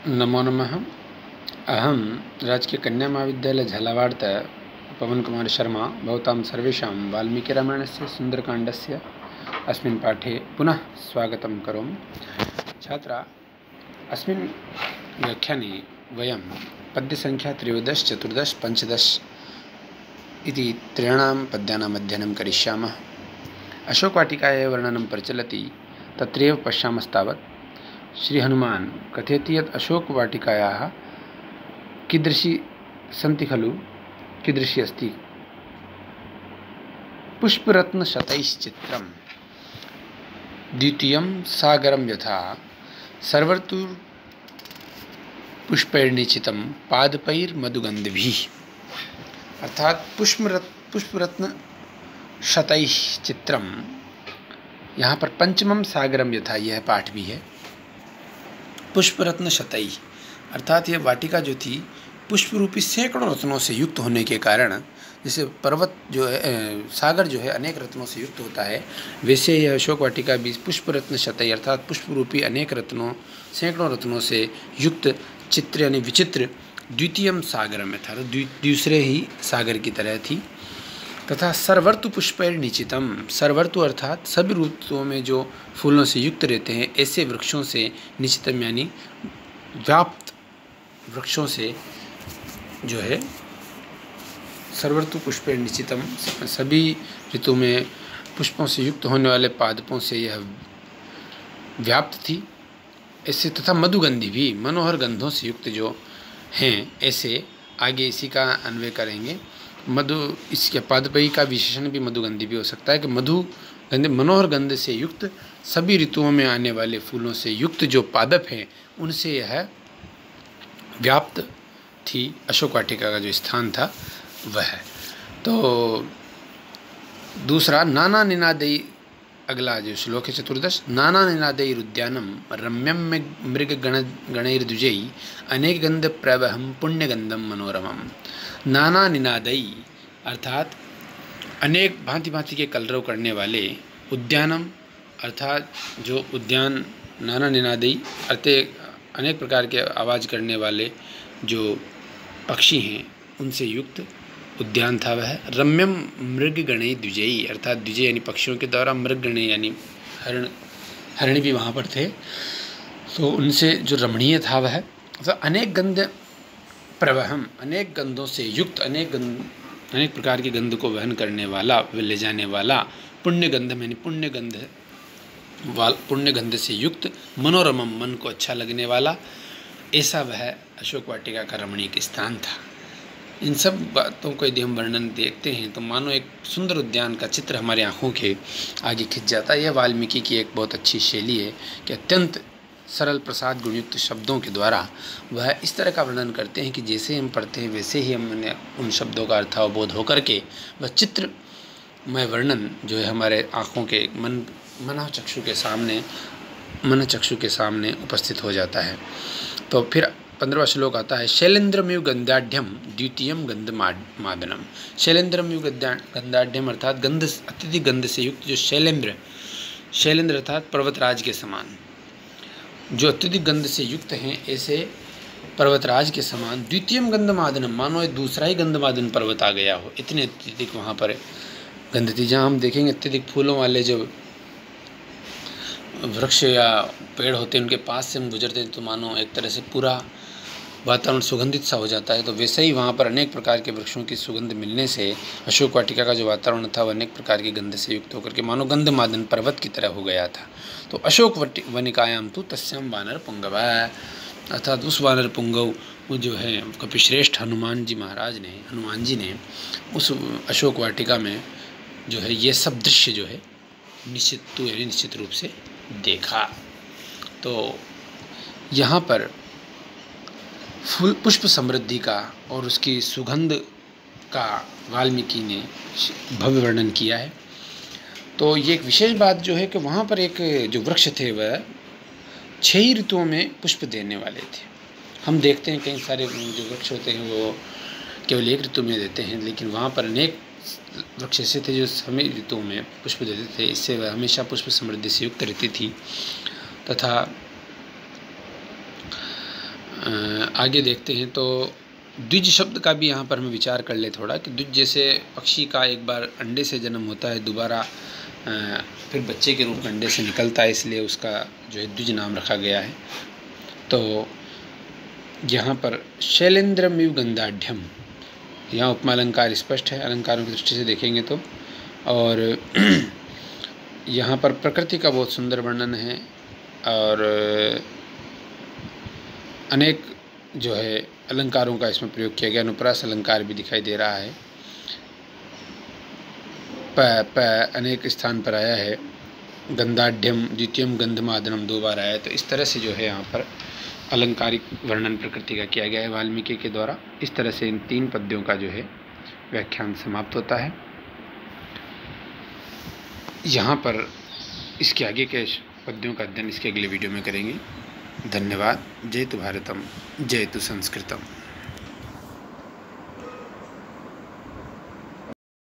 नमो नमः। अहं राजकीयकन्यामहाविद्यालय झालावाड़तः पवनकुमार शर्मा भवतां सर्वेषां वाल्मीकिरामायणस्य सुन्दरकाण्डस्य अस्मिन् पाठे पुनः स्वागतं करोमि। छात्रा, अस्मिन् व्याख्याने वयं पद्यसङ्ख्या 13, 14, 15 इति त्रयाणां पद्यानाम् अध्ययनं करिष्यामः। अशोकवाटिकायाः वर्णनं प्रचलति, तत्रैव पश्यामस्तावत् श्रीहनुमान् कथयति यत् अशोकवाटिकायाः कीदृशी सन्ति खलु, कीदृशी अस्ति। पुष्परत्नशतैश्चित्रं द्वितीयं सागरं यथा सर्वतुपुष्पैर्निचितं पादपैर्मधुगन्धभिः। अर्थात पुष्परत्न शतैश्चित्रम, यहाँ पर पंचमम सागरम यथा यह पाठ भी है। पुष्परत्न शतई अर्थात यह वाटिका जो थी पुष्प रूपी सैकड़ों रत्नों से युक्त होने के कारण, जैसे पर्वत जो है, सागर जो है अनेक रत्नों से युक्त होता है, वैसे यह अशोक वाटिका भी पुष्परत्न शतई अर्थात पुष्प रूपी अनेक रत्नों, सैकड़ों रत्नों से युक्त चित्र यानी विचित्र द्वितीयम सागर में था, दूसरे ही सागर की तरह थी। तथा सर्वर्तु पुष्पैर निचितम, सर्वर्तु अर्थात सभी ऋतुओं में जो फूलों से युक्त रहते हैं ऐसे वृक्षों से, निचितम यानी व्याप्त वृक्षों से जो है, सर्वर्तु पुष्पैर निचितम सभी ऋतु में पुष्पों से युक्त होने वाले पादपों से यह व्याप्त थी ऐसे। तथा मधुगंधी भी मनोहर गंधों से युक्त जो हैं ऐसे, आगे इसी का अन्वय करेंगे। मधु, इसके पादपई का विशेषण भी मधुगंधी भी हो सकता है कि मधुगंध मनोहर गंध से युक्त सभी ऋतुओं में आने वाले फूलों से युक्त जो पादप हैं उनसे यह व्याप्त थी अशोक वाटिका का जो स्थान था वह। तो दूसरा नाना निनादई, अगला जो श्लोक है 14, नाना निनादई उद्यानम रम्यम मृग गणैर्द्विजयी अनेक गंध प्रवहम पुण्यगंधम मनोरमम। नाना निनादई अर्थात अनेक भांति भांति के कलरव करने वाले, उद्यानम अर्थात जो उद्यान, नाना निनादई अर्थात अनेक प्रकार के आवाज़ करने वाले जो पक्षी हैं उनसे युक्त उद्यान था वह। रम्यम मृग गणे द्विजयी अर्थात द्विजय यानी पक्षियों के द्वारा, मृग गणे यानी हरण भी वहाँ पर थे, तो उनसे जो रमणीय था वह। तो अनेक गंध प्रवहम, अनेक गंधों से युक्त, अनेक प्रकार के गंध को वहन करने वाला, ले जाने वाला, पुण्य गंधम यानी पुण्य गंध से युक्त, मनोरमम मन को अच्छा लगने वाला, ऐसा वह अशोक वाटिका का रमणीक स्थान था। इन सब बातों को यदि हम वर्णन देखते हैं तो मानो एक सुंदर उद्यान का चित्र हमारी आँखों के आगे खिंच जाता है। यह वाल्मीकि की एक बहुत अच्छी शैली है कि अत्यंत सरल प्रसाद गुणयुक्त शब्दों के द्वारा वह इस तरह का वर्णन करते हैं कि जैसे हम पढ़ते हैं वैसे ही हमने उन शब्दों का अर्थावबोध होकर के वह चित्रमय वर्णन जो है हमारे आँखों के मन चक्षु के सामने उपस्थित हो जाता है। तो फिर 15वां श्लोक आता है, शैलेंद्रमेव गंधाढ़्यम द्वितीयम गंधमादनम। शैलेंद्रमेव गंधाढ़्यम अर्थात गंध, अत्यधिक गंध से युक्त जो शैलेंद्र अर्थात पर्वतराज के समान, जो अत्यधिक गंध से युक्त हैं ऐसे पर्वतराज के समान। द्वितीयम गंधमादनम, मानो एक दूसरा ही गंधमादन पर्वत आ गया हो, इतने अत्यधिक वहाँ पर गंध थी। जहाँ हम देखेंगे अत्यधिक फूलों वाले जो वृक्ष या पेड़ होते हैं उनके पास से हम गुजरते हैं तो मानो एक तरह से पूरा वातावरण सुगंधित सा हो जाता है। तो वैसे ही वहाँ पर अनेक प्रकार के वृक्षों की सुगंध मिलने से अशोक वाटिका का जो वातावरण था वह अनेक प्रकार की गंध से युक्त होकर के मानो गंधमादन पर्वत की तरह हो गया था। तो अशोक वनिकायाम तो तस्याम वानर पुंगव, अर्थात उस वानर पुंगव वो जो है कपिश्रेष्ठ हनुमान जी ने उस अशोक वाटिका में जो है ये सब दृश्य जो है निश्चित रूप से देखा। तो यहाँ पर पुष्प समृद्धि का और उसकी सुगंध का वाल्मीकि ने भव्य वर्णन किया है। तो ये एक विशेष बात जो है कि वहाँ पर एक जो वृक्ष थे वह 6 ऋतुओं में पुष्प देने वाले थे। हम देखते हैं कई सारे जो वृक्ष होते हैं वो केवल एक ऋतु में देते हैं, लेकिन वहाँ पर अनेक वृक्ष ऐसे थे जो सभी ऋतुओं में पुष्प देते थे। इससे वह हमेशा पुष्प समृद्धि से युक्त रहती थी। तथा आगे देखते हैं तो द्विज शब्द का भी यहाँ पर हमें विचार कर ले थोड़ा, कि द्विज जैसे पक्षी का एक बार अंडे से जन्म होता है, दोबारा फिर बच्चे के रूप में अंडे से निकलता है, इसलिए उसका जो है द्विज नाम रखा गया है। तो यहाँ पर शैलेंद्रमिव गंधाढ़्यम, यहाँ उपमा अलंकार स्पष्ट है अलंकारों की दृष्टि से देखेंगे तो। और यहाँ पर प्रकृति का बहुत सुंदर वर्णन है और अनेक जो है अलंकारों का इसमें प्रयोग किया गया। अनुप्रास अलंकार भी दिखाई दे रहा है, अनेक स्थान पर आया है। गंधाढ़्यम द्वितीयम गंधमादनम 2 बार आया है। तो इस तरह से जो है यहाँ पर अलंकारिक वर्णन प्रकृति का किया गया है वाल्मीकि के द्वारा। इस तरह से इन 3 पद्यों का जो है व्याख्यान समाप्त होता है। यहाँ पर इसके आगे के पद्यों का अध्ययन इसके अगले वीडियो में करेंगे। धन्यवाद। जय तु भारतम, जय तु संस्कृतम।